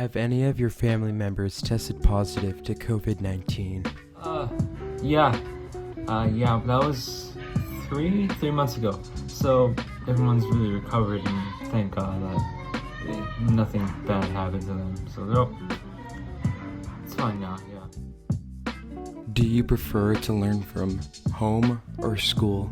Have any of your family members tested positive to COVID-19? Yeah. That was three months ago. So everyone's really recovered, and thank God that nothing bad happened to them. So it's fine now, yeah. Do you prefer to learn from home or school?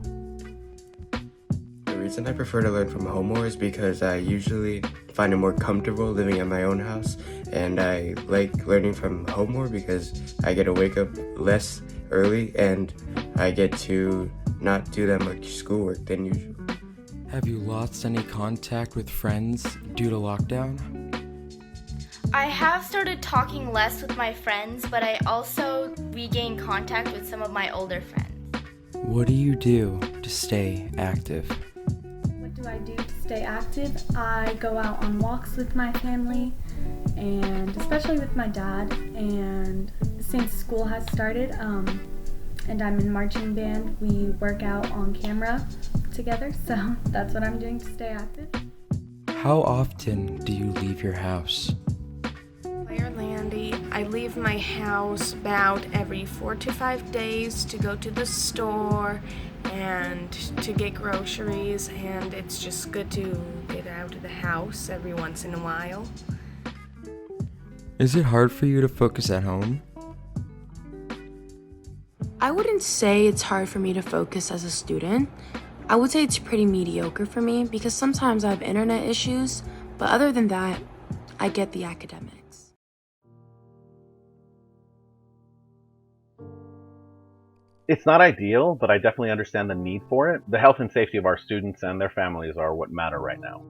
The reason I prefer to learn from home more is because I usually find it more comfortable living at my own house, and I like learning from home more because I get to wake up less early and I get to not do that much schoolwork than usual. Have you lost any contact with friends due to lockdown? I have started talking less with my friends, but I also regained contact with some of my older friends. What do you do to stay active? What do I do to stay active? I go out on walks with my family, and especially with my dad. And since school has started, and I'm in marching band, we work out on camera together, so that's what I'm doing to stay active. How often do you leave your house? Landy, I leave my house about every 4 to 5 days to go to the store and to get groceries, and it's just good to get out of the house every once in a while. Is it hard for you to focus at home? I wouldn't say it's hard for me to focus as a student. I would say it's pretty mediocre for me because sometimes I have internet issues, but other than that, I get the academics. It's not ideal, but I definitely understand the need for it. The health and safety of our students and their families are what matter right now.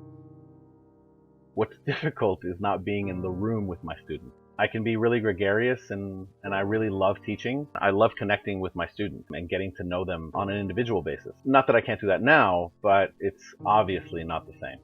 What's difficult is not being in the room with my students. I can be really gregarious and I really love teaching. I love connecting with my students and getting to know them on an individual basis. Not that I can't do that now, but it's obviously not the same.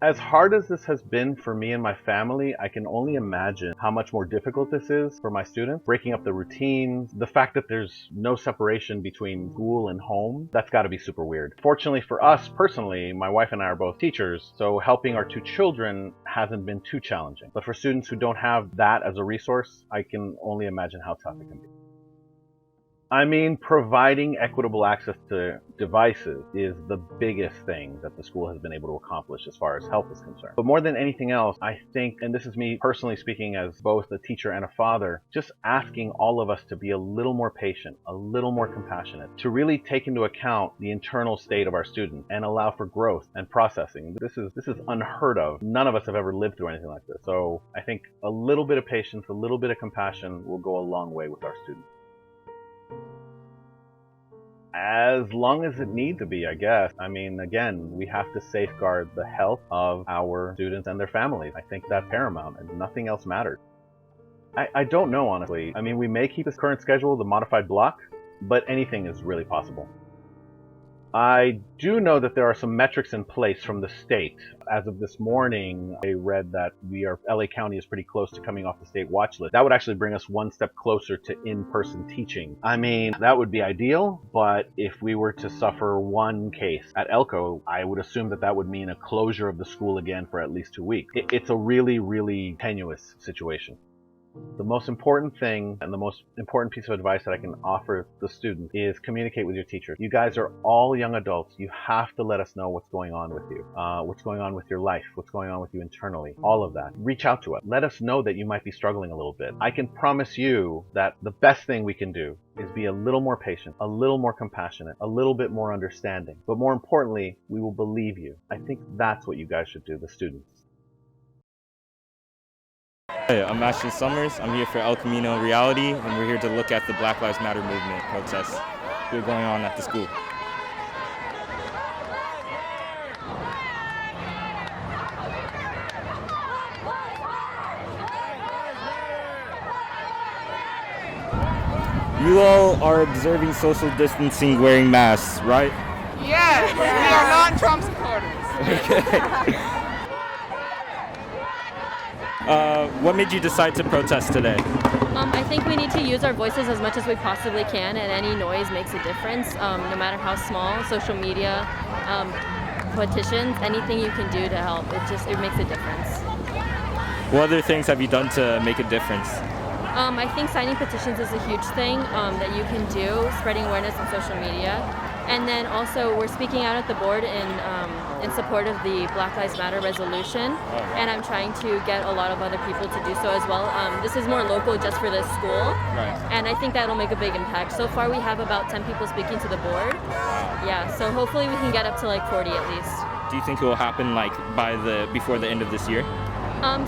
As hard as this has been for me and my family, I can only imagine how much more difficult this is for my students. Breaking up the routines, the fact that there's no separation between school and home, that's got to be super weird. Fortunately for us personally, my wife and I are both teachers, so helping our 2 children hasn't been too challenging. But for students who don't have that as a resource, I can only imagine how tough it can be. I mean, providing equitable access to devices is the biggest thing that the school has been able to accomplish as far as health is concerned. But more than anything else, I think, and this is me personally speaking as both a teacher and a father, just asking all of us to be a little more patient, a little more compassionate, to really take into account the internal state of our students and allow for growth and processing. This is unheard of. None of us have ever lived through anything like this. So I think a little bit of patience, a little bit of compassion will go a long way with our students. As long as it needs to be, I guess. I mean, again, we have to safeguard the health of our students and their families. I think that's paramount, and nothing else matters. I don't know, honestly. I mean, we may keep this current schedule, the modified block, but anything is really possible. I do know that there are some metrics in place from the state. As of this morning, I read that LA County is pretty close to coming off the state watch list. That would actually bring us one step closer to in-person teaching. I mean, that would be ideal, but if we were to suffer one case at Elko, I would assume that that would mean a closure of the school again for at least 2 weeks. It's a really, really tenuous situation. The most important thing and the most important piece of advice that I can offer the students is communicate with your teacher. You guys are all young adults. You have to let us know what's going on with you, what's going on with your life, what's going on with you internally, all of that. Reach out to us. Let us know that you might be struggling a little bit. I can promise you that the best thing we can do is be a little more patient, a little more compassionate, a little bit more understanding. But more importantly, we will believe you. I think that's what you guys should do, the students. Hey, I'm Ashton Summers. I'm here for El Camino Reality, and we're here to look at the Black Lives Matter movement protests that are going on at the school. You all are observing social distancing wearing masks, right? Yes, we are non-Trump supporters. Okay. What made you decide to protest today? I think we need to use our voices as much as we possibly can, and any noise makes a difference, no matter how small. Social media, petitions, anything you can do to help, it makes a difference. What other things have you done to make a difference? I think signing petitions is a huge thing that you can do, spreading awareness on social media. And then also we're speaking out at the board in support of the Black Lives Matter resolution. And I'm trying to get a lot of other people to do so as well. This is more local just for this school. Right. And I think that'll make a big impact. So far we have about 10 people speaking to the board. Yeah, so hopefully we can get up to like 40 at least. Do you think it will happen like before the end of this year?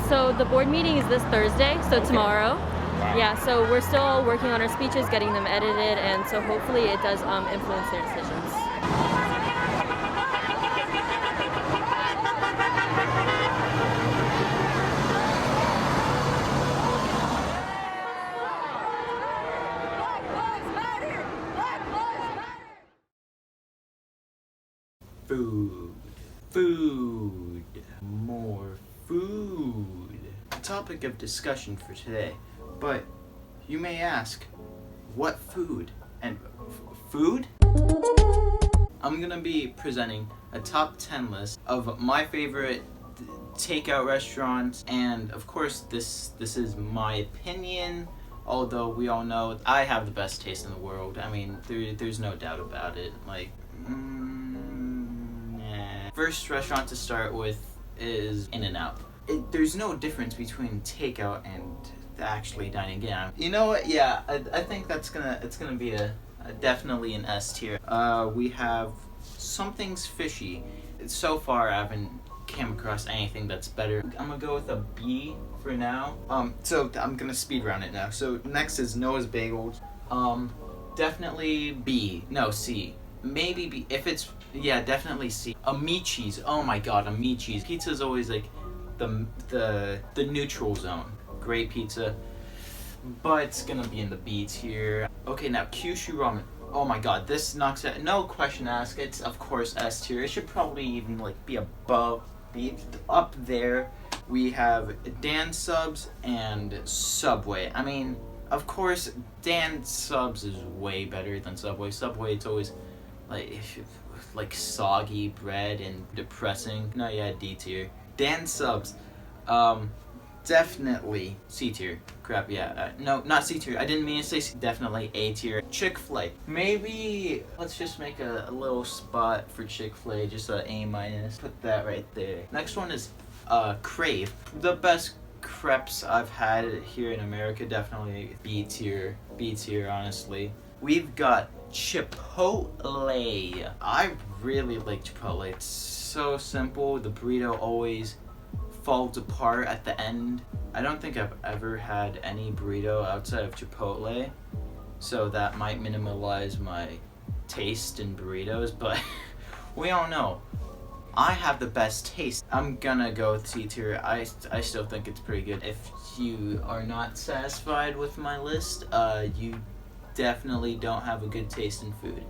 So the board meeting is this Thursday, so tomorrow. Wow. Yeah, so we're still working on our speeches, getting them edited, and so hopefully it does influence their decisions. Food, more food. A topic of discussion for today. But you may ask, what food? And food? I'm gonna be presenting a top 10 list of my favorite takeout restaurants, and of course this is my opinion, although we all know I have the best taste in the world. I mean, there's no doubt about it. Like, First restaurant to start with is In-N-Out. There's no difference between takeout and actually dining in. You know what? Yeah, I think it's gonna be a definitely an S tier. We have Something's Fishy. So far, I haven't came across anything that's better. I'm gonna go with a B for now. So I'm gonna speed round it now. So next is Noah's Bagels. Definitely B. No, C. Maybe B. If it's definitely C. Amici's. Oh my God, Amici's. Pizza's always like the neutral zone. Great pizza, but it's gonna be in the B tier. Okay, now Kyushu Ramen. Oh my God, this knocks it. No question asked. It's of course S tier. It should probably even like be above, be up there. We have Dan Subs and Subway. I mean, of course, Dan Subs is way better than Subway. Subway, it's always like soggy bread and depressing. No, yeah, D tier. Dan Subs, definitely C tier. Crap, yeah. No, not C tier. I didn't mean to say C. Definitely A tier. Chick-fil-A. Maybe let's just make a little spot for Chick-fil-A, just a A-. Put that right there. Next one is Crave. The best crepes I've had here in America. Definitely B tier. B tier, honestly. We've got Chipotle. I really like Chipotle. It's so simple. The burrito always falls apart at the end. I don't think I've ever had any burrito outside of Chipotle, so that might minimalize my taste in burritos, but we all know I have the best taste. I'm gonna go with C tier. I still think it's pretty good. If you are not satisfied with my list, you definitely don't have a good taste in food.